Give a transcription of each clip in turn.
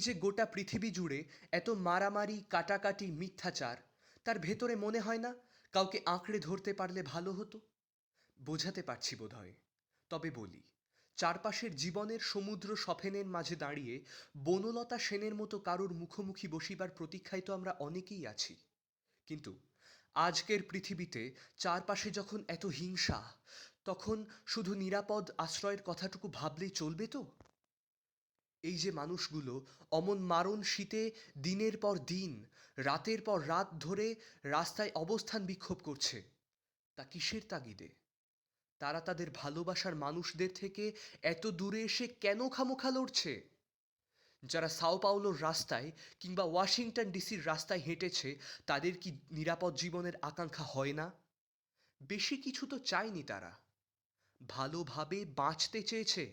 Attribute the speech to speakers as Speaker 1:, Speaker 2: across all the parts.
Speaker 1: যে গোটা পৃথিবী জুড়ে এত মারামারি কাটাকাটি মিথ্যাচার, তার ভেতরে মনে হয় না কাউকে আঁকড়ে ধরতে পারলে ভালো হতো? বোঝাতে পারছি বোধহয়। তবে বলি, চারপাশের জীবনের সমুদ্র সফেনের মাঝে দাঁড়িয়ে বনলতা সেনের মতো কারোর মুখোমুখি বসিবার প্রতীক্ষায় তো আমরা অনেকেই আছি। কিন্তু আজকের পৃথিবীতে চারপাশে যখন এত হিংসা, তখন শুধু নিরাপদ আশ্রয়ের কথাটুকু ভাবলেই চলবে তো? এই যে মানুষগুলো অমন মারণ শীতে দিনের পর দিন, রাতের পর রাত ধরে রাস্তায় অবস্থান বিক্ষোভ করছে, তা কিসের তাগিদে? তারা তাদের ভালোবাসার মানুষদের থেকে এত দূরে এসে কেন খামোখা লড়ছে? যারা সাও পাওলোর রাস্তায় কিংবা ওয়াশিংটন ডিসির রাস্তায় হেঁটেছে, তাদের কি নিরাপদ জীবনের আকাঙ্ক্ষা হয় না? বেশি কিছু তো চায়নি তারা। ভালোভাবে বাঁচতে চেয়েছে,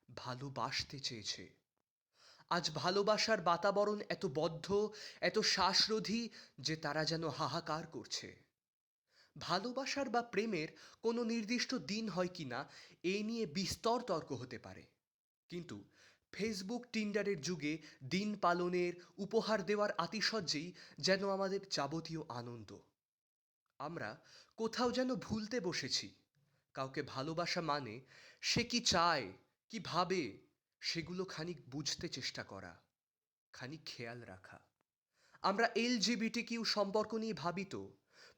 Speaker 1: ভালোবাসতে চেয়েছে। আজ ভালোবাসার বাতাবরণ এত বদ্ধ, এত শ্বাসরোধী যে তারা যেন হাহাকার করছে। ভালোবাসার বা প্রেমের কোনো নির্দিষ্ট দিন হয় কিনা এ নিয়ে বিস্তর তর্ক হতে পারে, কিন্তু ফেসবুক টিন্ডারের যুগে দিন পালনের, উপহার দেওয়ার আতিশয্যেই যেন আমাদের যাবতীয় আনন্দ। আমরা কোথাও যেন ভুলতে বসেছি, কাউকে ভালোবাসা মানে সে কি চায়, কি ভাবে, সেগুলো খানিক বুঝতে চেষ্টা করা, খানিক খেয়াল রাখা। আমরা LGBTQ সম্পর্ক নিয়ে ভাবি তো,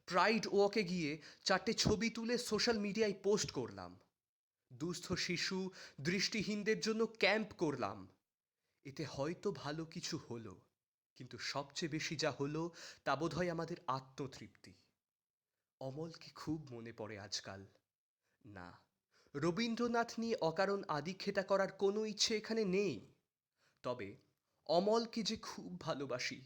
Speaker 1: প্রাইড ওয়াকে গিয়ে 4টে ছবি তুলে সোশ্যাল মিডিয়ায় পোস্ট করলাম। দুস্থ শিশু, দৃষ্টিহীনদের জন্য ক্যাম্প করলাম। এতে হয়তো ভালো কিছু হলো, কিন্তু সবচেয়ে বেশি যা হলো তা বোধহয় আমাদের আত্মতৃপ্তি। অমলকে খুব মনে পড়ে আজকাল। না, রবীন্দ্রনাথ নিয়ে অকারণ আদিক্ষেতা করার কোনো ইচ্ছে এখানে নেই। তবে অমলকে যে খুব ভালোবাসি,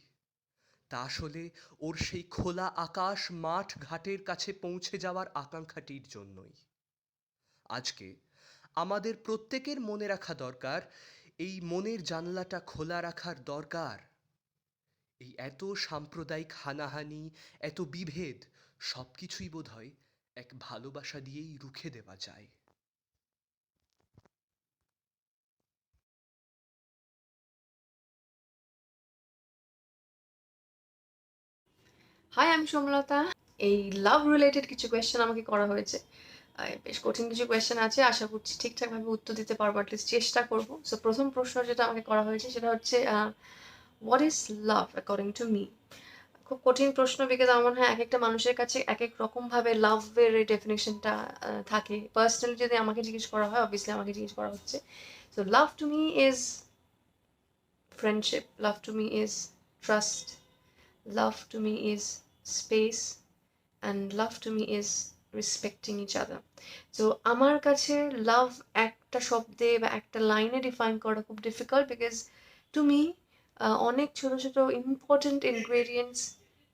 Speaker 1: তা আসলে ওর সেই খোলা আকাশ, মাঠ, ঘাটের কাছে পৌঁছে যাওয়ার আকাঙ্ক্ষাটির জন্যই। আজকে আমাদের প্রত্যেকের মনে রাখা দরকার, এই মনের জানলাটা খোলা রাখার দরকার। এই এত সাম্প্রদায়িক হানাহানি, এত বিভেদ, সবকিছুই বোধহয় এক ভালোবাসা দিয়েই রুখে দেওয়া যায়।
Speaker 2: হাই, আমি সোমলতা। এই লাভ রিলেটেড কিছু কোয়েশ্চেন আমাকে করা হয়েছে। বেশ কঠিন কিছু কোয়েশ্চেন আছে, আশা করছি ঠিকঠাকভাবে উত্তর দিতে পারবো, অ্যাটলিস্ট চেষ্টা করবো। সো প্রথম প্রশ্ন যেটা আমাকে করা হয়েছে সেটা হচ্ছে, what is love according to me? খুব কঠিন প্রশ্ন, বিকজ আমার মনে হয় এক একটা মানুষের কাছে এক এক রকমভাবে লাভের এই ডেফিনেশনটা থাকে। পার্সোনালি যদি আমাকে জিজ্ঞেস করা হয়, অবভিয়াসলি আমাকে জিজ্ঞেস করা হচ্ছে। So love to me is friendship, love to me is trust, love to me is space, and love to me is respecting each other. তো আমার কাছে লাভ একটা শব্দে বা একটা লাইনে ডিফাইন করা খুব ডিফিকাল্ট, বিকজ টু মি অনেক ছোট ছোট ইম্পর্টেন্ট ইনগ্রেডিয়েন্টস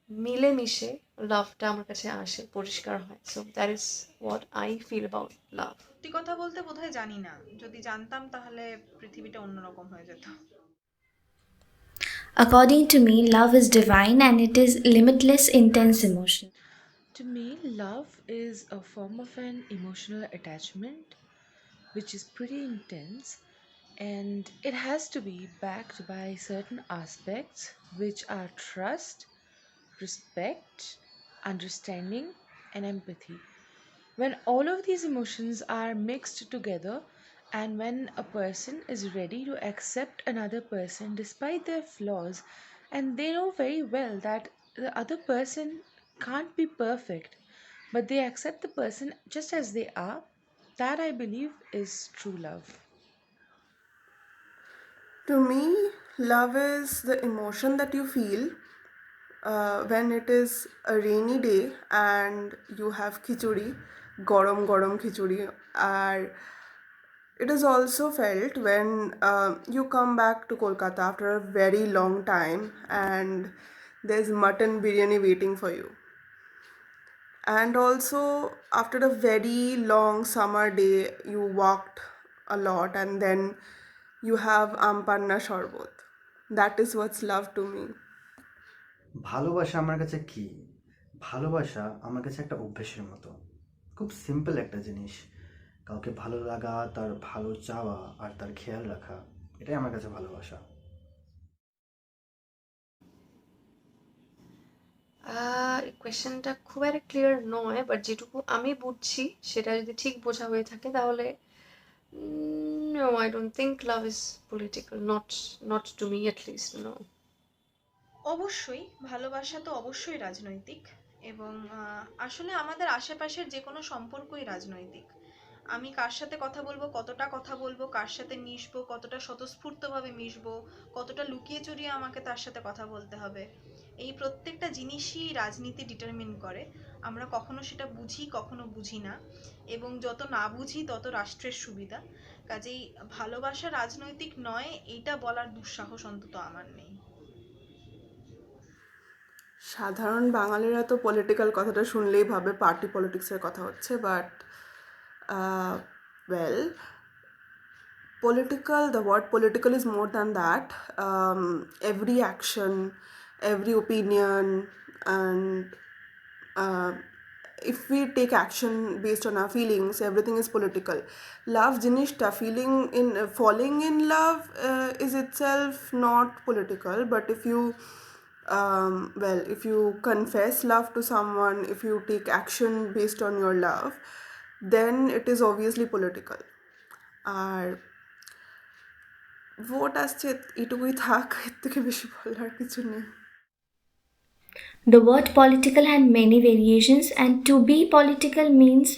Speaker 2: মিলেমিশে লাভটা আমার কাছে আসে, পরিষ্কার হয়। So that is what I feel about love.
Speaker 3: সত্যি কথা বলতে বোধহয় জানি না, যদি জানতাম তাহলে পৃথিবীটা অন্যরকম হয়ে যেত।
Speaker 4: According to me, love is divine and it is limitless, intense emotion.
Speaker 5: To me, love is a form of an emotional attachment which is pretty intense, and it has to be backed by certain aspects which are trust, respect, understanding, and empathy. When all of these emotions are mixed together, and when a person is ready to accept another person despite their flaws, and they know very well that the other person can't be perfect, but they accept the person just as they are, that I believe is true love.
Speaker 6: To me, love is the emotion that you feel when it is a rainy day and you have khichuri, gorom gorom khichuri, and it is also felt when you come back to Kolkata after a very long time and there's mutton biryani waiting for you. And also, after a very long summer day, you walked a lot and then you have ampanna sharbot. That is what's love to me.
Speaker 7: ভালোবাসা আমার কাছে কি? ভালোবাসা আমার কাছে একটা অভ্যেসের মতো। খুব সিম্পল একটা জিনিস। কাউকে ভালো লাগা, তার ভালো চাওয়া আর তার খেয়াল রাখা, এটাই আমার কাছে ভালোবাসা।
Speaker 2: কোয়েশ্চেনটা খুব একটা ক্লিয়ার নয়, বাট যেটুকু আমি বুঝছি সেটা যদি ঠিক বোঝা হয়ে থাকে তাহলে no, I don't think love is political, not to me at least, no.
Speaker 3: অবশ্যই ভালোবাসা তো অবশ্যই রাজনৈতিক, এবং আসলে আমাদের আশেপাশের যে কোনো সম্পর্কই রাজনৈতিক। আমি কার সাথে কথা বলবো, কতটা কথা বলবো, কার সাথে মিশবো, কতটা স্বতঃস্ফূর্তভাবে মিশবো, কতটা লুকিয়ে চুরিয়ে আমাকে তার সাথে কথা বলতে হবে, এই প্রত্যেকটা জিনিসই রাজনীতি ডিটারমিন করে। আমরা কখনো সেটা বুঝি, কখনো বুঝি না, এবং যত না বুঝি তত রাষ্ট্রের সুবিধা। কাজেই ভালোবাসা রাজনৈতিক নয় এইটা বলার দুঃসাহস অন্তত আমার নেই।
Speaker 6: সাধারণ বাঙালিরা তো পলিটিক্যাল কথাটা শুনলেই ভাবে পার্টি পলিটিক্সের কথা হচ্ছে, but well, political, the word political is more than that. Every action, every opinion, and uh, if we take action based on our feelings, everything is political. Love jinishta, feeling in falling in love is itself not political, but if you if you confess love to someone, if you take action based on your love, then it is obviously political. আর vote আসছে, এটুকুই থাক, এর থেকে বেশি বলার কিছু নেই।
Speaker 4: The word political had many variations, and to be political means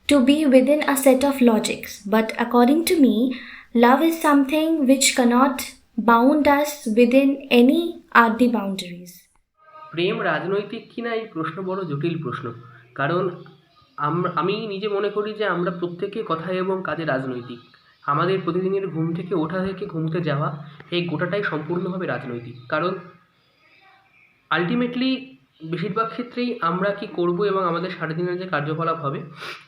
Speaker 4: to be within a set of logics. But according to me, love is something which cannot bound us within any earthly boundaries.
Speaker 8: প্রেম রাজনৈতিক কিনা এই প্রশ্ন বড় জটিল প্রশ্ন, কারণ আমি নিজে মনে করি যে আমরা প্রত্যেকে কথায় এবং কাজে রাজনৈতিক। আমাদের প্রতিদিনের ঘুম থেকে ওঠা থেকে ঘুমোতে যাওয়া, এই গোটাটাই সম্পূর্ণভাবে রাজনৈতিক। কারণ আলটিমেটলি বেশিরভাগ ক্ষেত্রেই আমরা কি করব এবং আমাদের সারাদিনের যে কার্যকলাপ হবে,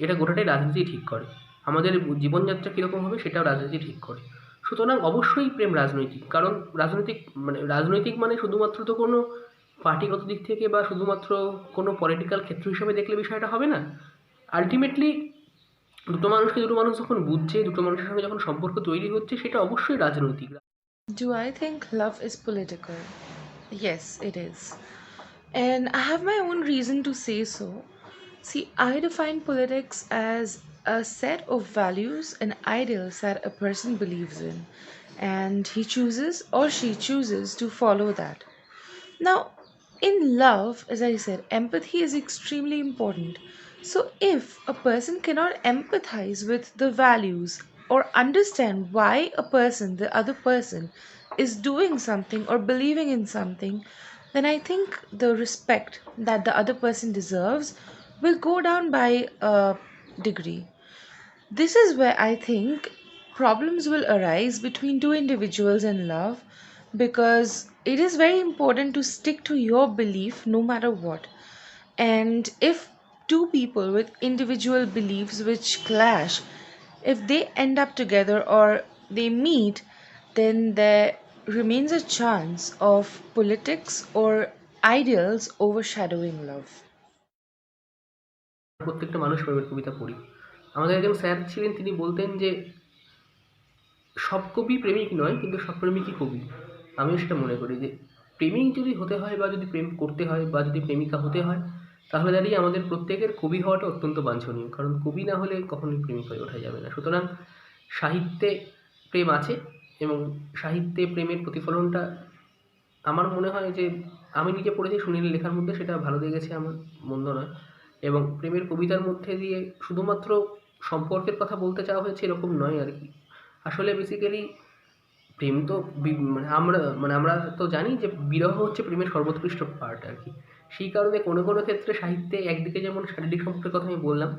Speaker 8: এটা গোটাটাই রাজনীতি ঠিক করে। আমাদের জীবনযাত্রা কীরকম হবে সেটাও রাজনীতি ঠিক করে। সুতরাং অবশ্যই প্রেম রাজনৈতিক, কারণ রাজনৈতিক মানে শুধুমাত্র তো কোনো পার্টিগত দিক থেকে বা শুধুমাত্র কোনো পলিটিক্যাল ক্ষেত্র হিসেবে দেখলে বিষয়টা হবে না। আলটিমেটলি দুটো মানুষ যখন বুঝছে, দুটো মানুষের সঙ্গে যখন সম্পর্ক তৈরি হচ্ছে, সেটা অবশ্যই রাজনৈতিক।
Speaker 5: Do I think love is political? Yes, it is. And I have my own reason to say so. See, I define politics as a set of values and ideals that a person believes in, and he chooses or she chooses to follow that. Now, in love, as I said, empathy is extremely important. So, if a person cannot empathize with the values or understand why the other person, is doing something or believing in something, then I think the respect that the other person deserves will go down by a degree. This is where I think problems will arise between two individuals in love, because it is very important to stick to your belief no matter what. And if two people with individual beliefs which clash, if they end up together or they meet, then there remains a chance of politics or ideals overshadowing love.
Speaker 8: প্রত্যেকটা মানুষ প্রেমের কবিতা পড়ি। আমাদের একজন sir ছিলেন, তিনি বলতেন যে সব কবি প্রেমিক নয়, কিন্তু সব প্রেমিকই কবি। আমিও সেটা মনে করি যে প্রেমিক যদি হতে হয় বা যদি প্রেম করতে হয় বা যদি প্রেমিকা হতে হয়, তাহলে দাঁড়িয়ে আমাদের প্রত্যেকের কবি হওয়াটা অত্যন্ত বাঞ্ছনীয়, কারণ কবি না হলে কখনোই প্রেমিক হয়ে ওঠা যাবে না। সুতরাং সাহিত্যে প্রেম আছে, এবং সাহিত্যে প্রেমের প্রতিফলনটা আমার মনে হয় যে আমি নিজে পড়েছি সুনীলের লেখার মধ্যে, সেটা ভালো লেগেছে আমার, মন্দ নয়। এবং প্রেমের কবিতার মধ্যে দিয়ে শুধুমাত্র সম্পর্কের কথা বলতে চাওয়া হয়েছে এরকম নয় আর কি। আসলে বেসিক্যালি প্রেম তো আমরা তো জানি যে বিরহ হচ্ছে প্রেমের সর্বোৎকৃষ্ট পার্ট আর কি। সেই কারণে কোনো কোনো ক্ষেত্রে সাহিত্যে একদিকে যেমন শারীরিক সম্পর্কের কথা আমি বললাম,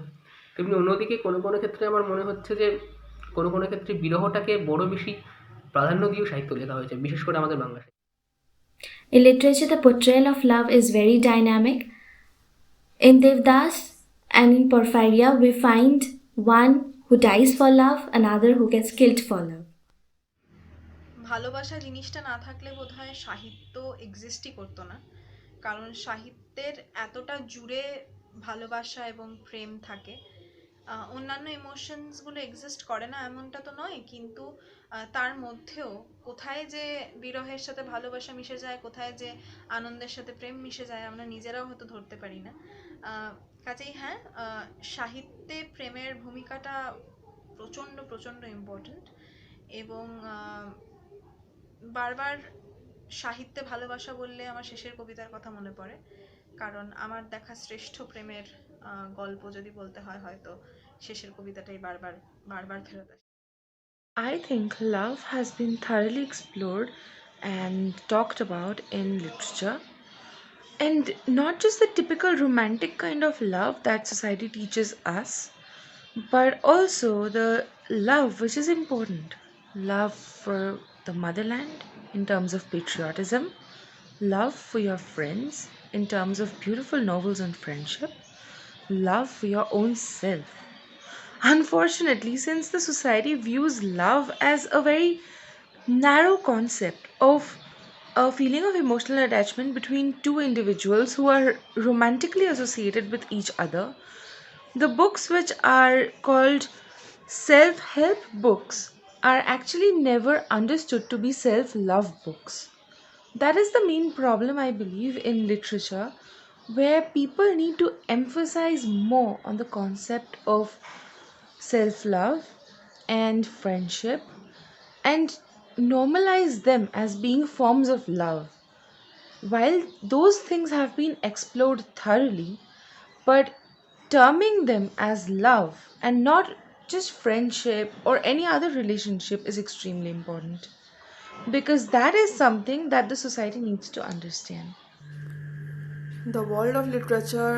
Speaker 8: তেমনি অন্যদিকে কোনো কোনো ক্ষেত্রে আমার মনে হচ্ছে যে কোনো কোনো ক্ষেত্রে বিরহটাকে বড় বেশি প্রাধান্য দিয়েও সাহিত্য লেখা হয়েছে, বিশেষ করে আমাদের বাংলা সাহিত্যে।
Speaker 4: In literature, the portrayal of love is very dynamic. In Devdas and in Porphyria, we find one who dies for love, another who gets killed for love.
Speaker 3: ভালোবাসা জিনিসটা না থাকলে বোধহয় সাহিত্য এক্সিস্টই করতো না, কারণ সাহিত্যের এতটা জুড়ে ভালোবাসা এবং প্রেম থাকে। অন্যান্য ইমোশনসগুলো এক্সিস্ট করে না এমনটা তো নয়, কিন্তু তার মধ্যেও কোথায় যে বিরহের সাথে ভালোবাসা মিশে যায়, কোথায় যে আনন্দের সাথে প্রেম মিশে যায় আমরা নিজেরাও হয়তো ধরতে পারি না। কাজেই হ্যাঁ, সাহিত্যে প্রেমের ভূমিকাটা প্রচণ্ড প্রচণ্ড ইম্পর্ট্যান্ট। এবং বারবার সাহিত্যে ভালোবাসা বললে আমার শেষের কবিতার কথা মনে পড়ে, কারণ আমার দেখা শ্রেষ্ঠ প্রেমের গল্প যদি বলতে হয়, হয়তো শেষের কবিতাটাই বারবার বারবার ফেরত আসে।
Speaker 5: I think love has been thoroughly explored and talked about in literature. And not just the typical romantic kind of love that society teaches us, but also the love which is important. Love for the motherland in terms of patriotism, love for your friends in terms of beautiful novels and friendship, love for your own self. Unfortunately, since the society views love as a very narrow concept of a feeling of emotional attachment between two individuals who are romantically associated with each other, the books which are called self help books are actually never understood to be self love books. That is the main problem, I believe, in literature, where people need to emphasize more on the concept of self love and friendship and normalize them as being forms of love. While those things have been explored thoroughly, but terming them as love and not just friendship or any other relationship is extremely important because that is something that the society needs to understand.
Speaker 6: The world of literature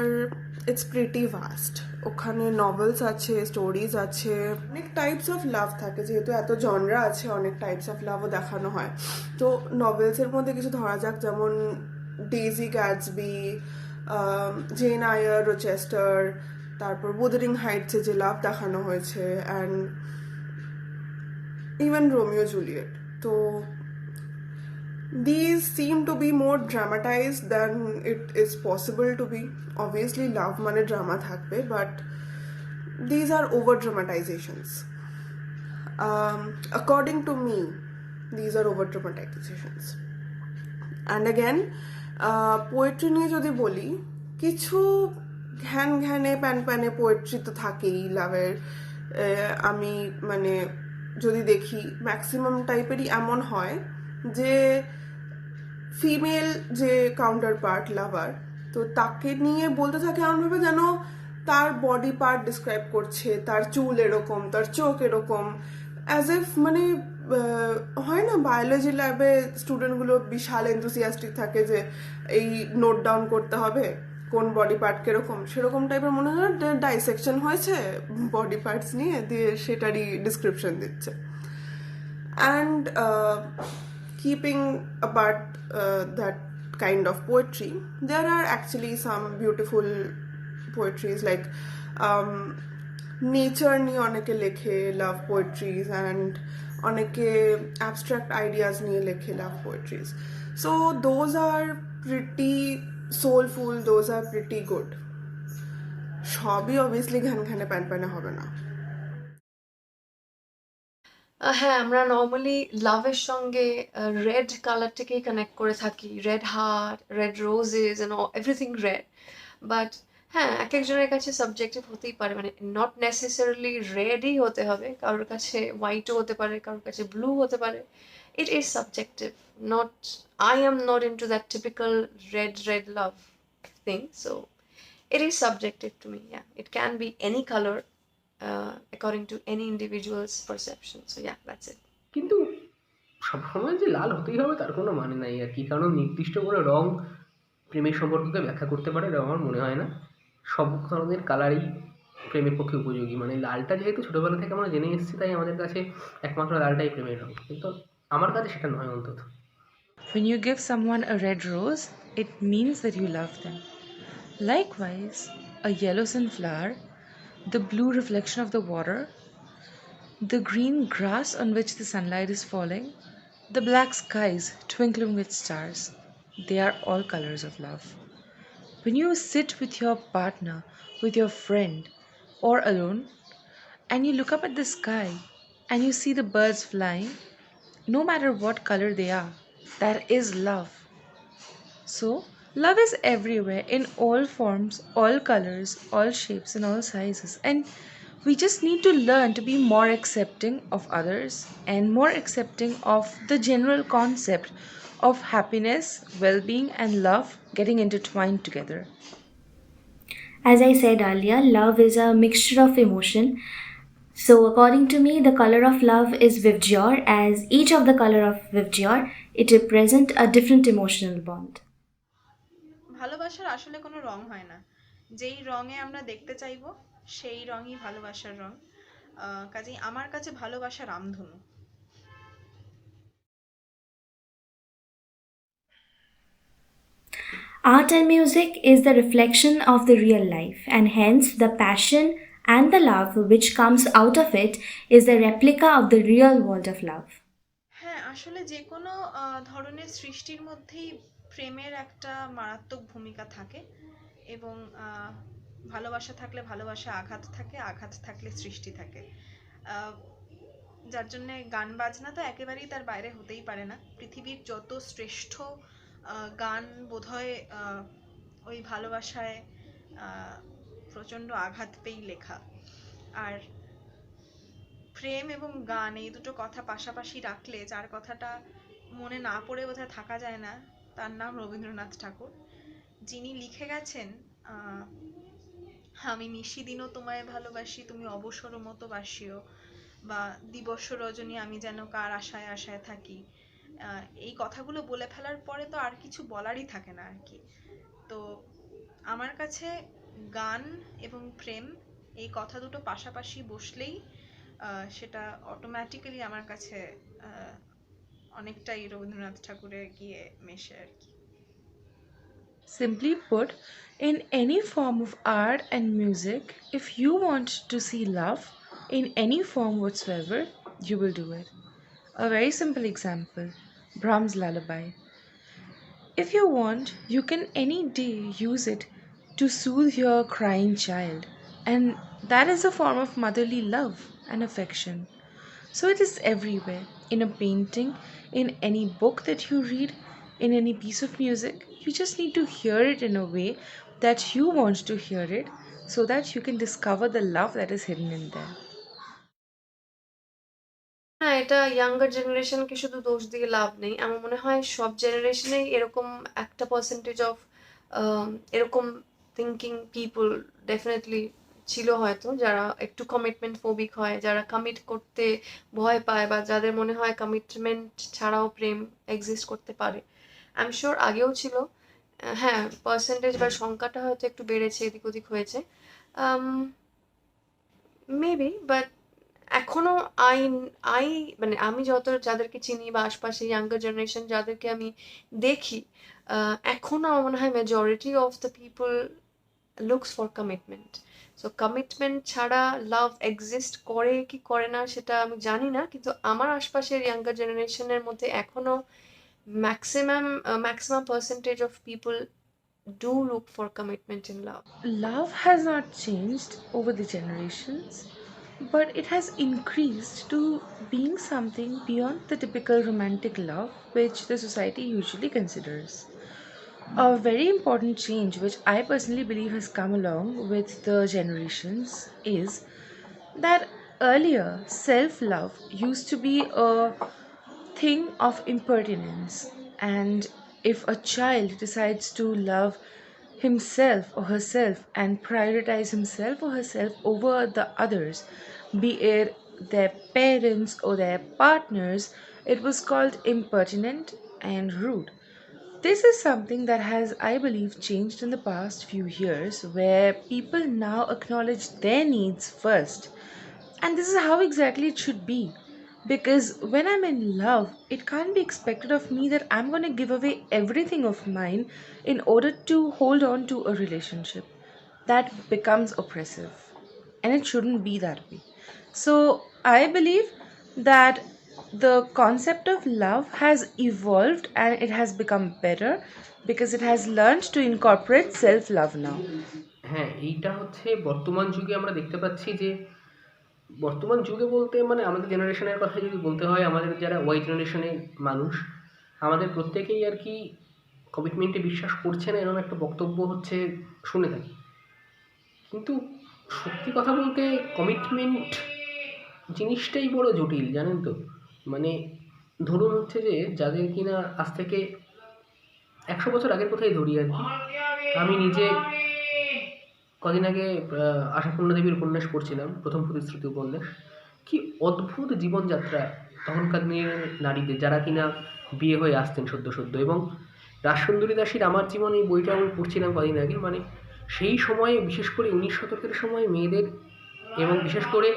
Speaker 6: it's pretty vast. ওখানে novels আছে, stories আছে, অনেক types of love থাকে, যেহেতু এত genre আছে অনেক types of লাভও দেখানো হয়। তো নভেলসের মধ্যে কিছু ধরা যাক, যেমন ডেইজি গ্যাটসবি, জেন আয়ার রোচেস্টার, তারপর wuthering হাইটসে যে লাভ দেখানো হয়েছে, অ্যান্ড ইভেন রোমিও জুলিয়েট। তো these seem to be more dramatized than it is possible to be. Obviously, love mane drama thakbe, but these are over dramatizations. According to me, these are over dramatizations. And again, poetry নিয়ে যদি বলি, কিছু ঘ্যান ঘ্যানে pan প্যানে poetry তো থাকেই লাভের। আমি মানে যদি দেখি ম্যাক্সিমাম টাইপেরই এমন হয় যে ফিমেল যে কাউন্টার পার্ট লাভার, তো তাকে নিয়ে বলতে থাকে এমনভাবে যেন তার বডি পার্ট ডিসক্রাইব করছে, তার চুল এরকম, তার চোখ এরকম, অ্যাজ এফ মানে হয় না বায়োলজি ল্যাবে স্টুডেন্টগুলো বিশাল এনথুসিয়াস্টিক থাকে যে এই নোট ডাউন করতে হবে কোন বডি পার্ট কিরকম, সেরকম টাইপের মনে হয় ডাইসেকশন হয়েছে বডি পার্টস নিয়ে, দিয়ে সেটারই ডিসক্রিপশন দিচ্ছে। And keeping apart that kind of poetry, there are actually some beautiful poetries like nature নিয়ে অনেকে লেখে লাভ পোয়েট্রিজ, অ্যান্ড অনেকে abstract ideas নিয়ে লেখে লাভ পোয়েট্রিজ। So those are pretty soulful, those are pretty good. সবই অবভিয়াসলি ঘ্যান ঘ্যানে প্যান প্যানে হবে না।
Speaker 2: হ্যাঁ, আমরা নর্মালি লাভের সঙ্গে রেড কালারটাকেই কানেক্ট করে থাকি, red heart, red roses and everything red. But হ্যাঁ, এক একজনের কাছে সাবজেক্টিভ হতেই পারে, মানে নট নেসেসারিলি রেডই হতে হবে, কারোর কাছে হোয়াইটও হতে পারে, কারোর কাছে ব্লু হতে পারে। It is subjective, not I am not into that typical red love thing, so it is subjective to me. Yeah, it can be any color according to any individual's perception. So yeah, that's it.
Speaker 8: কিন্তু সবসময় যে লাল হতেই হবে তার কোনো মানে নাই আর কি, কারণ নির্দিষ্ট করে রং প্রেমের সম্পর্ককে ব্যাখ্যা করতে পারে এটা আমার মনে হয় না। সব ধরনের কালারই প্রেমের পক্ষে উপযোগী, মানে লালটা যেহেতু ছোটোবেলা থেকে আমরা জেনে এসেছি তাই আমাদের কাছে একমাত্র লালটাই প্রেমের রং, কিন্তু আমার কাছে সেটা নয় অন্তত।
Speaker 5: When you give someone a red rose, it means that you love them. Likewise, a yellow sunflower, the blue reflection of the water, the green grass on which the sunlight is falling, the black skies twinkling with stars, they are all colors of love. When you sit with your partner, with your friend, or alone, and you look up at the sky and you see the birds flying, no matter what color they are. That is love. So, love is everywhere in all forms, all colors, all shapes, and all sizes. And we just need to learn to be more accepting of others and more accepting of the general concept of happiness, well being, and love getting intertwined together.
Speaker 4: As I said earlier, love is a mixture of emotion. So, according to me, the color of love is Vivjor, as each of the color of Vivjor, it represent a different emotional bond.
Speaker 3: ভালোবাসার আসলে কোনো রং হয় না, যেই রঙে আমরা দেখতে চাইবো সেই রঙই ভালোবাসার রং। কাজেই আমার কাছে ভালোবাসা রামধনু।
Speaker 4: Art and music is the reflection of the real life, and hence the passion and the love which comes out of it is the replica of the real world of love.
Speaker 3: হ্যাঁ, আসলে যে কোনো ধরনের সৃষ্টির মধ্যেই প্রেমের একটা মারাত্মক ভূমিকা থাকে এবং ভালোবাসা থাকলে ভালোবাসা আঘাত থাকে, আঘাত থাকলে সৃষ্টি থাকে। আহ, যার জন্যে গান বাজনা তো একেবারেই তার বাইরে হতেই পারে না। পৃথিবীর যত শ্রেষ্ঠ গান বোধহয় ওই ভালোবাসায় প্রচণ্ড আঘাত পেয়েই লেখা। আর প্রেম এবং গান এই দুটো কথা পাশাপাশি রাখলে যার কথাটা মনে না পড়ে বোধহয় থাকা যায় না, তার নাম রবীন্দ্রনাথ ঠাকুর, যিনি লিখে গেছেন আহ, আমি নিশিদিনও তোমায় ভালোবাসি তুমি অবসর মতো বাসিও, বা দিবস রজনী আমি যেন কার আশায় আশায় থাকি। এই কথাগুলো বলে ফেলার পরে তো আর কিছু বলারই থাকে না আর কি। তো আমার কাছে গান এবং প্রেম এই কথা দুটো পাশাপাশি বসলেই সেটা অটোমেটিক্যালি আমার কাছে অনেকটাই রবীন্দ্রনাথ ঠাকুরে গিয়ে মেশে আর কি।
Speaker 5: Simply put, in any form of art and music, if you want to see love in any form whatsoever, you will do it. A very simple example, Brahms' Lullaby. If you want, you can any day use it to soothe your crying child, and that is a form of motherly love and affection. So it is everywhere, in a painting, in any book that you read, in any piece of music. You just need to hear it in a way that you want to hear it so that you can discover the love that is hidden in there.
Speaker 2: হ্যাঁ, এটা younger জেনারেশনকে শুধু দোষ দিয়ে লাভ নেই। আমার মনে হয় সব জেনারেশনেই এরকম একটা পার্সেন্টেজ অফ এরকম থিঙ্কিং পিপল ডেফিনেটলি ছিল হয়তো, যারা একটু কমিটমেন্ট ফোবিক হয়, যারা কমিট করতে ভয় পায়, বা যাদের মনে হয় কমিটমেন্ট ছাড়াও প্রেম এক্সিস্ট করতে পারে। আই এম শিওর আগেও ছিল। হ্যাঁ, পার্সেন্টেজ বা সংখ্যাটা হয়তো একটু বেড়েছে, এদিক ওদিক হয়েছে মেবি, বাট এখনো আই আই মানে আমি যাদেরকে চিনি বা আশপাশে ইয়াঙ্গার জেনারেশন যাদেরকে আমি দেখি, এখনো আমার মনে হয় majority of the people looks for commitment. So commitment ছাড়া লাভ এক্সিস্ট করে কি করে না সেটা আমি জানি না, কিন্তু আমার আশপাশের ইয়াঙ্গার জেনারেশনের মধ্যে এখনো maximum percentage of people do look for commitment in love.
Speaker 5: Love has not changed over the generations, but it has increased to being something beyond the typical romantic love which the society usually considers. A very important change, which I personally believe has come along with the generations, is that earlier self love used to be a thing of impertinence, and if a child decides to love himself or herself and prioritize himself or herself over the others, be it their parents or their partners, it was called impertinent and rude. This is something that has, I believe, changed in the past few years, where people now acknowledge their needs first. And this is how exactly it should be. Because when I'm in love, it can't be expected of me that I'm going to give away everything of mine in order to hold on to a relationship. That becomes oppressive. And it shouldn't be that way. So I believe that the concept of love has evolved and it has become better because it has learned to incorporate self love now.
Speaker 8: হ্যাঁ, এইটা হচ্ছে বর্তমান যুগে আমরা দেখতে পাচ্ছি যে বর্তমান যুগে বলতে মানে আমাদের জেনারেশনের কথা যদি বলতে হয়, আমাদের যারা ওয়াই জেনারেশনের মানুষ, আমাদের প্রত্যেকেই আর কি কমিটমেন্টে বিশ্বাস করছে না, এরকম একটা বক্তব্য হচ্ছে শুনে থাকি। কিন্তু সত্যি কথা বলতে কমিটমেন্ট জিনিসটাই বড় জটিল, জানেন তো। মানে ধরুন হচ্ছে যে যাদের কিনা আজ থেকে 100 বছর আগের কথাই ধরি আর কি। আমি নিজে কদিন আগে আশাপূর্ণা দেবীর উপন্যাস পড়ছিলাম, প্রথম প্রতিশ্রুতি উপন্যাস। কি অদ্ভুত জীবনযাত্রা তখনকার দিনের নারীদের, যারা কিনা বিয়ে হয়ে আসতেন সদ্য সদ্য। এবং রাজসুন্দরী দাসীর আমার জীবন, এই বইটা আমি পড়ছিলাম কদিন আগে। মানে সেই সময়ে, বিশেষ করে 19 শতকের সময় মেয়েদের, এবং বিশেষ করে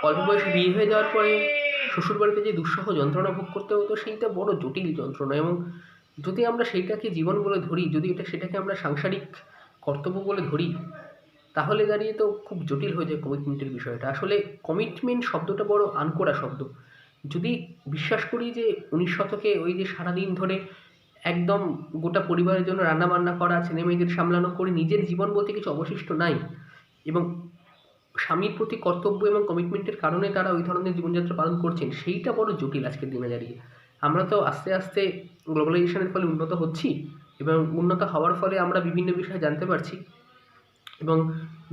Speaker 8: অল্প বয়সে বিয়ে হয়ে যাওয়ার পরে শ্বশুরবাড়িতে যে দুঃসহ যন্ত্রণা ভোগ করতে হতো, সেইটা বড় জটিল যন্ত্রণা। এবং যদি আমরা সেইটাকে জীবন বলে ধরি, যদি সেটাকে আমরা সাংসারিক কর্তব্য বলে ধরি, তাহলে দাঁড়িয়ে তো খুব জটিল হয়ে যায় কমিটমেন্টের বিষয়টা। আসলে কমিটমেন্ট শব্দটা বড় আনকোড়া শব্দ। যদি বিশ্বাস করি যে 19 শতকে ওই যে সারাদিন ধরে একদম গোটা পরিবারের জন্য রান্না বান্না করা, ছেলে মেয়েদের সামলানো করে নিজের জীবন বলতে কিছু অবশিষ্ট নাই, এবং স্বামীর প্রতি কর্তব্য এবং কমিটমেন্টের কারণে তারা ওই ধরনের জীবনযাত্রা পালন করছেন, সেইটা বড় জটিল আজকের দিনে দাঁড়িয়ে। আমরা তো আস্তে আস্তে গ্লোবালাইজেশনের ফলে উন্নত হচ্ছি, এবং উন্নত হওয়ার ফলে আমরা বিভিন্ন বিষয়ে জানতে পারছি, এবং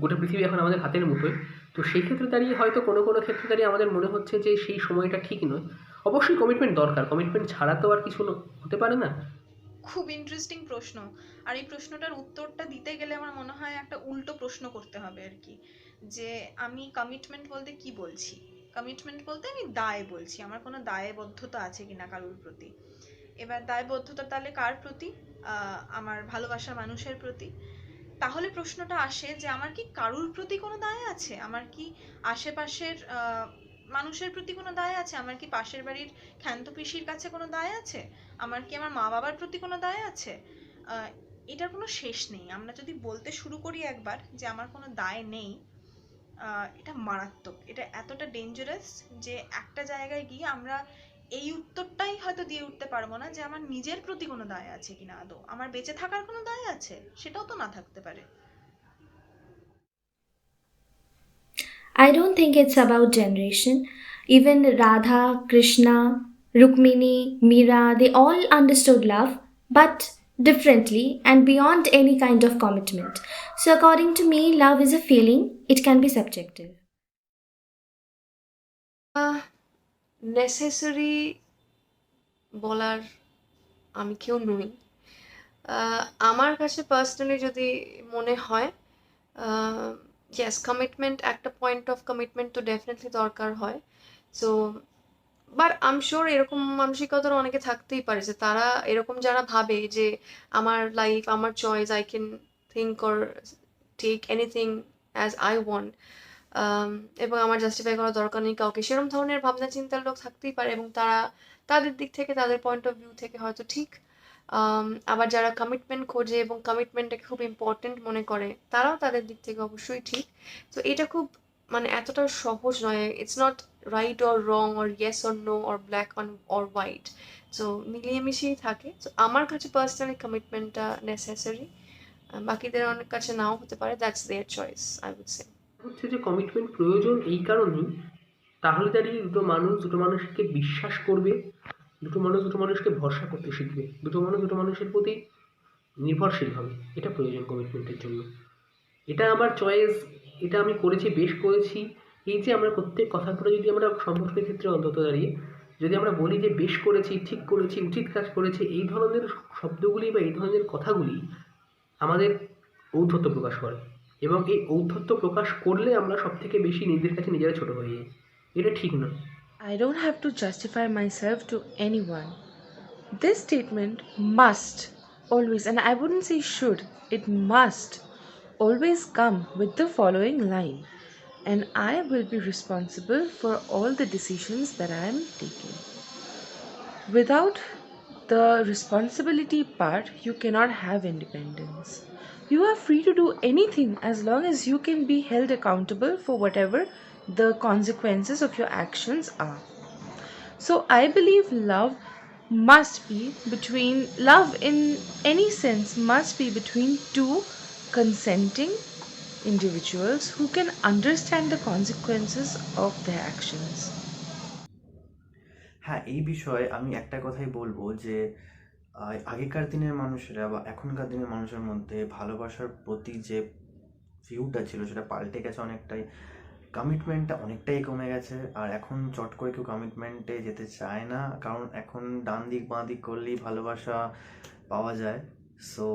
Speaker 8: গোটা পৃথিবী এখন আমাদের হাতের মুঠোয়। তো সেই ক্ষেত্রে দাঁড়িয়ে হয়তো কোনো কোনো ক্ষেত্রে দাঁড়িয়ে আমাদের মনে হচ্ছে যে সেই সময়টা ঠিক নয়। অবশ্যই কমিটমেন্ট দরকার, কমিটমেন্ট ছাড়া তো আর কিছু হতে পারে না।
Speaker 3: খুব ইন্টারেস্টিং প্রশ্ন। আর এই প্রশ্নটার উত্তরটা দিতে গেলে আমার মনে হয় একটা উল্টো প্রশ্ন করতে হবে আর কি, যে আমি কমিটমেন্ট বলতে কি বলছি। কমিটমেন্ট বলতে আমি দায় বলছি, আমার কোনো দায়বদ্ধতা আছে কিনা কারোর প্রতি। এবার দায়বদ্ধতা তাহলে কার প্রতি? আমার ভালোবাসার মানুষের প্রতি। তাহলে প্রশ্নটা আসে যে আমার কি কারুর প্রতি কোনো দায় আছে? আমার কি আশেপাশের মানুষের প্রতি কোনো দায় আছে? আমার কি পাশের বাড়ির খ্যান্ত পিসির কাছে কোনো দায় আছে? আমার কি আমার মা বাবার প্রতি কোনো দায় আছে? আহ, এটার কোনো শেষ নেই। আমরা যদি বলতে শুরু করি একবার যে আমার কোনো দায় নেই, এটা মারাত্মক, এটা এতটা ডেঞ্জারাস যে একটা জায়গায় গিয়ে আমরা এই উত্তরটাই হয়তো দিয়ে উঠতে পারবো না যে আমার নিজের প্রতি কোনো দায় আছে কিনা, আদৌ আমার বেঁচে থাকার কোনো দায় আছে, সেটাও তো না থাকতে পারে।
Speaker 4: I don't think it's about generation. Even Radha, Krishna, Rukmini, Meera, they all understood love, but differently and beyond any kind of commitment. So, according to me, love is a feeling, it can be subjective.
Speaker 2: Necessary বলার আমি কেউ নই। আমার কাছে personally যদি মনে হয়, yes, commitment, একটা পয়েন্ট অফ কমিটমেন্ট তো ডেফিনেটলি দরকার হয়। So but I am sure এরকম মানসিকতার অনেকে থাকতেই পারে, যে তারা এরকম যারা ভাবে যে আমার লাইফ, আমার choice, I can think or take anything as I want, এবং আমার জাস্টিফাই করার দরকার নেই কাউকে, সেরকম ধরনের ভাবনা চিন্তার লোক থাকতেই পারে, এবং তারা তাদের দিক থেকে, তাদের পয়েন্ট অফ ভিউ থেকে হয়তো ঠিক। আবার যারা কমিটমেন্ট খোঁজে এবং কমিটমেন্টটাকে খুব ইম্পর্টেন্ট মনে করে, তারাও তাদের দিক থেকে অবশ্যই ঠিক। তো এটা খুব মানে এতটা সহজ নয়। It's not right or wrong or yes or no or black or white. So মিলিয়ে মিশিয়েই থাকে। তো আমার কাছে পার্সোনালি কমিটমেন্টটা নেসেসারি, বাকিদের অনেক কাছে নাও হতে পারে, that's their choice, I would say.
Speaker 8: হচ্ছে যে কমিটমেন্ট প্রয়োজন এই কারণেই, তাহলে দাঁড়িয়ে দুটো মানুষকে বিশ্বাস করবে, দুটো মানুষকে ভরসা করতে শিখবে, দুটো মানুষের প্রতি নির্ভরশীল হবে। এটা প্রয়োজন কমিটমেন্টের জন্য। এটা আমার চয়েস, এটা আমি করেছি, বেশ করেছি। এই যে আমরা প্রত্যেক কথাগুলো যদি আমরা সম্পর্কের ক্ষেত্রে অন্তত দাঁড়িয়ে যদি আমরা বলি যে বেশ করেছি, ঠিক করেছি, উচিত কাজ করেছি, এই ধরনের শব্দগুলি বা এই ধরনের কথাগুলি আমাদের ঔদ্ধত্য প্রকাশ করে, এবং এই ঔদ্ধত্য প্রকাশ করলে আমরা সব থেকে বেশি নিজেদের কাছে নিজেরা ছোট হয়ে যাই। এটা ঠিক নয়।
Speaker 5: I don't have to justify myself to anyone. This statement must always, and I wouldn't say should, it must always come with the following line: and I will be responsible for all the decisions that I am taking. Without the responsibility part, you cannot have independence. You are free to do anything as long as you can be held accountable for whatever the consequences of your actions are. So I believe love in any sense must be between two consenting individuals who can understand the consequences of their actions.
Speaker 7: হ্যাঁ, এই বিষয়ে আমি একটা কথাই বলবো যে আগেকার দিনের মানুষেরা বা এখনকার দিনের মানুষের মধ্যে ভালোবাসার প্রতি যে ভিউটা ছিল সেটা পাল্টে গেছে অনেকটাই। কমিটমেন্টটা অনেকটাই কমে গেছে, আর এখন চট করে কেউ কমিটমেন্টে যেতে চায় না, কারণ এখন ডান দিক বাঁ দিক করলেই ভালোবাসা পাওয়া যায়। সো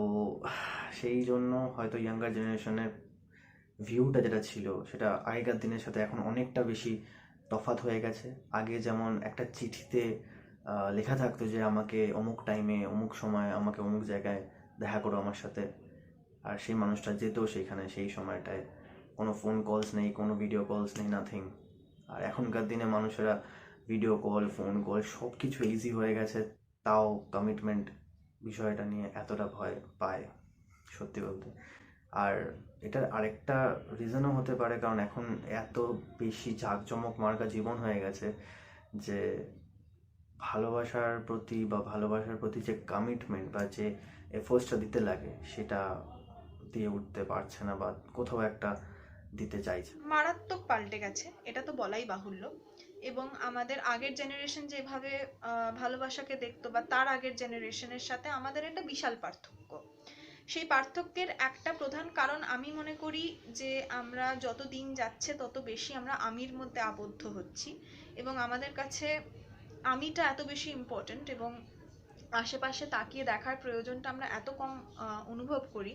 Speaker 7: সেই জন্য হয়তো ইয়াঙ্গার জেনারেশনের ভিউটা যেটা ছিল সেটা আগেকার দিনের সাথে এখন অনেকটা বেশি তফাৎ হয়ে গেছে। আগে যেমন একটা চিঠিতে লেখা থাকতো যে আমাকে অমুক টাইমে অমুক সময় আমাকে অমুক জায়গায় দেখা করো আমার সাথে, আর সেই মানুষটা যেত সেইখানে সেই সময়টায়। কোনো ফোন কলস নেই, কোনো ভিডিও কলস নেই, নাথিং। আর এখনকার দিনে মানুষেরা ভিডিও কল, ফোন কল সব কিছু ইজি হয়ে গেছে, তাও কমিটমেন্ট বিষয়টা নিয়ে এতটা ভয় পায় সত্যি বলতে। আর এটার আরেকটা রিজনও হতে পারে, কারণ এখন এত বেশি জাঁকজমক মার্কা জীবন হয়ে গেছে যে ভালোবাসার প্রতি যে কমিটমেন্ট বা যে এফোর্টসটা দিতে লাগে সেটা দিয়ে উঠতে পারছে না, বা কোথাও একটা দিতে চাইছে।
Speaker 3: মারাত্মক পাল্টে গেছে, এটা তো বলাই বাহুল্য। এবং আমাদের আগের জেনারেশন যেভাবে ভালোবাসাকে দেখতো, বা তার আগের জেনারেশনের সাথে আমাদের একটা বিশাল পার্থক্য। সেই পার্থক্যের একটা প্রধান কারণ আমি মনে করি যে আমরা যত দিন যাচ্ছে তত বেশি আমরা আমির মধ্যে আবদ্ধ হচ্ছি, এবং আমাদের কাছে আমিটা এত বেশি ইম্পর্ট্যান্ট, এবং আশেপাশে তাকিয়ে দেখার প্রয়োজনটা আমরা এত কম অনুভব করি।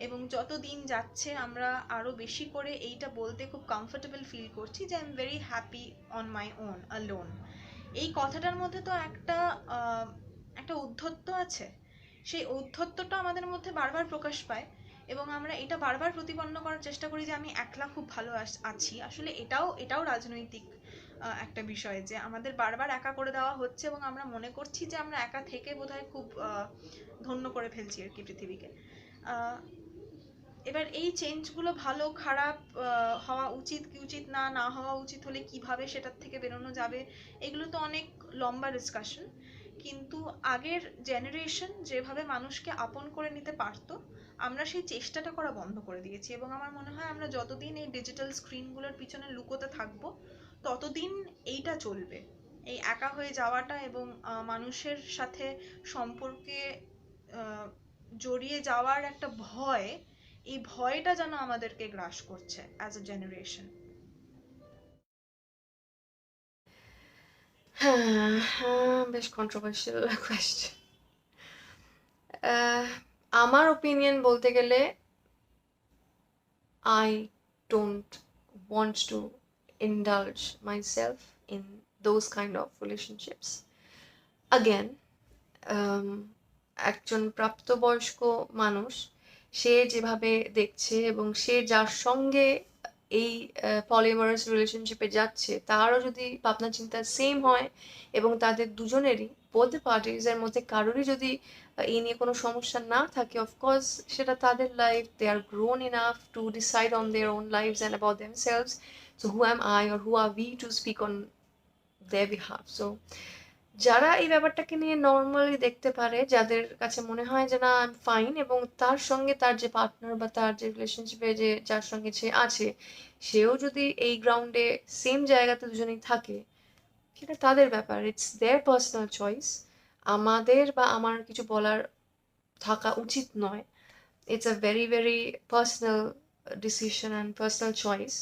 Speaker 3: এবং যত দিন যাচ্ছে আমরা আরও বেশি করে এইটা বলতে খুব কমফোর্টেবল ফিল করছি যে I am very happy on my own alone. এই কথাটার মধ্যে তো একটা ঔদ্ধত্য আছে। সেই ঔদ্ধত্যটা আমাদের মধ্যে বারবার প্রকাশ পায়, এবং আমরা এটা বারবার প্রতিপন্ন করার চেষ্টা করি যে আমি একলা খুব ভালো আছি। আসলে এটাও রাজনৈতিক একটা বিষয়, যে আমাদের বারবার একা করে দেওয়া হচ্ছে, এবং আমরা মনে করছি যে আমরা একা থেকে বোধহয় খুব ধন্য করে ফেলছি আর কি পৃথিবীকে। এবার এই চেঞ্জগুলো ভালো খারাপ, হওয়া উচিত কি উচিত না, না হওয়া উচিত হলে কিভাবে সেটার থেকে বেরোনো যাবে, এগুলো তো অনেক লম্বা ডিসকাশন। কিন্তু আগের জেনারেশন যেভাবে মানুষকে আপন করে নিতে পারতো, আমরা সেই চেষ্টাটা করা বন্ধ করে দিয়েছি। এবং আমার মনে হয় আমরা যতদিন এই ডিজিটাল স্ক্রিনগুলোর পিছনে লুকোতে থাকবো ততদিন এইটা চলবে, এই একা হয়ে যাওয়াটা, এবং মানুষের সাথে সম্পর্কে জড়িয়ে যাওয়ার একটা ভয়, এই ভয়টা যেন আমাদেরকে গ্রাস করছে অ্যাজ এ জেনারেশন।
Speaker 2: বেশ কন্ট্রোভার্সিয়াল কোয়েশ্চেন। আমার ওপিনিয়ন বলতে গেলে I don't want to indulge myself in those kind of relationships. Again, একজন প্রাপ্তবয়স্ক মানুষ সে যেভাবে দেখছে এবং সে যার সঙ্গে এই পলিমারাস রিলেশনশিপে যাচ্ছে তারও যদি ভাবনা চিন্তা সেম হয়, এবং তাদের দুজনেরই বোথ পার্টিজের মধ্যে কারোরই যদি এই নিয়ে কোনো সমস্যা না থাকে, অফকোর্স সেটা তাদের life, they are grown enough to decide on their own lifes and about themselves. So who am I or who are we to speak on their behalf? So যারা এই ব্যাপারটাকে নিয়ে নর্মালি দেখতে পারে, যাদের কাছে মনে হয় যে না আই এম ফাইন, এবং তার সঙ্গে তার যে পার্টনার বা তার যে রিলেশনশিপে যে যার সঙ্গে সে আছে সেও যদি এই গ্রাউন্ডে সেম জায়গাতে দুজনেই থাকে, সেটা তাদের ব্যাপার, ইটস দেয়ার পার্সোনাল চয়েস। আমাদের বা আমার কিছু বলার থাকা উচিত নয়। It's a very very personal decision and personal choice.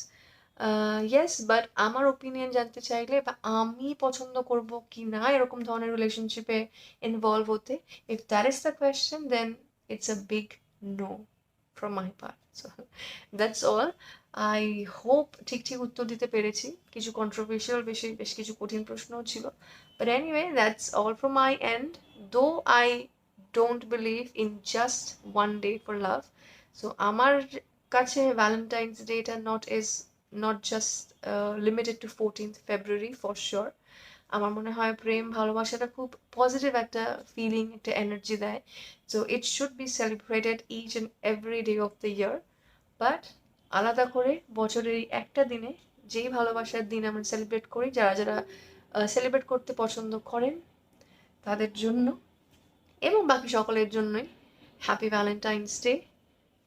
Speaker 2: Yes, but আমার ওপিনিয়ন জানতে চাইলে বা আমি পছন্দ করব কি না এরকম ধরনের রিলেশনশিপে ইনভলভ হতে, if that is the question, then it's a big no from my part. So that's all. I hope ঠিক ঠিক উত্তর দিতে পেরেছি। কিছু কন্ট্রোভার্সিয়াল, বেশ কিছু কঠিন প্রশ্নও ছিল, but anyway that's all from my and. Though I don't believe in just one day for love. So আমার কাছে Valentine's data not just limited to 14th February for sure. আমার মনে হয় প্রেম ভালোবাসাটা খুব পজিটিভ একটা ফিলিং, একটা এনার্জি দেয়। So it should be celebrated each and every day of the year. But আলাদা করে বছরের এই একটা দিনে যেই ভালোবাসার দিন আমরা সেলিব্রেট করি, যারা সেলিব্রেট করতে পছন্দ করেন তাদের জন্য এবং বাকি সকলের জন্যই happy Valentine's day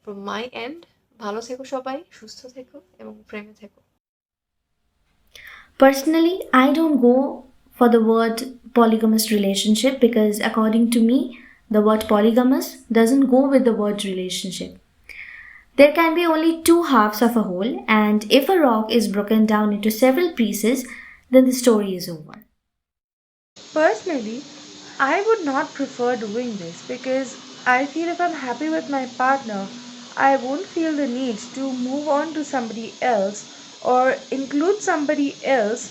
Speaker 2: from my and. ভালো থেকো সবাই, সুস্থ থেকো এবং প্রেমে থেকো।
Speaker 4: Personally, I don't go for the word polygamous relationship because, according to me, the word polygamous doesn't go with the word relationship. There can be only two halves of a whole, and if a rock is broken down into several pieces, then the story is over.
Speaker 5: Personally, I would not prefer doing this because I feel if I'm happy with my partner, I won't feel the need to move on to somebody else or include somebody else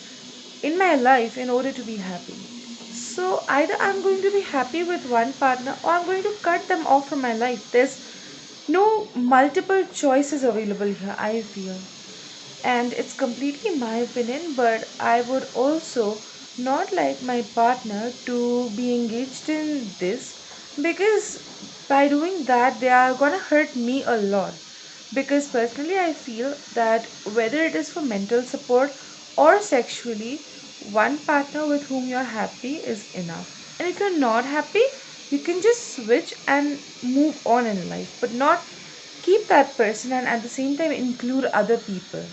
Speaker 5: in my life in order to be happy. So either I'm going to be happy with one partner or I'm going to cut them off from my life. There's no multiple choices available here, I feel. And it's completely my opinion, but I would also not like my partner to be engaged in this because by doing that they are gonna hurt me a lot. Because personally I feel that whether it is for mental support or sexually, one partner with whom you're happy is enough. And if you're not happy, you can just switch and move on in life, but not keep that person and at the same time include other people.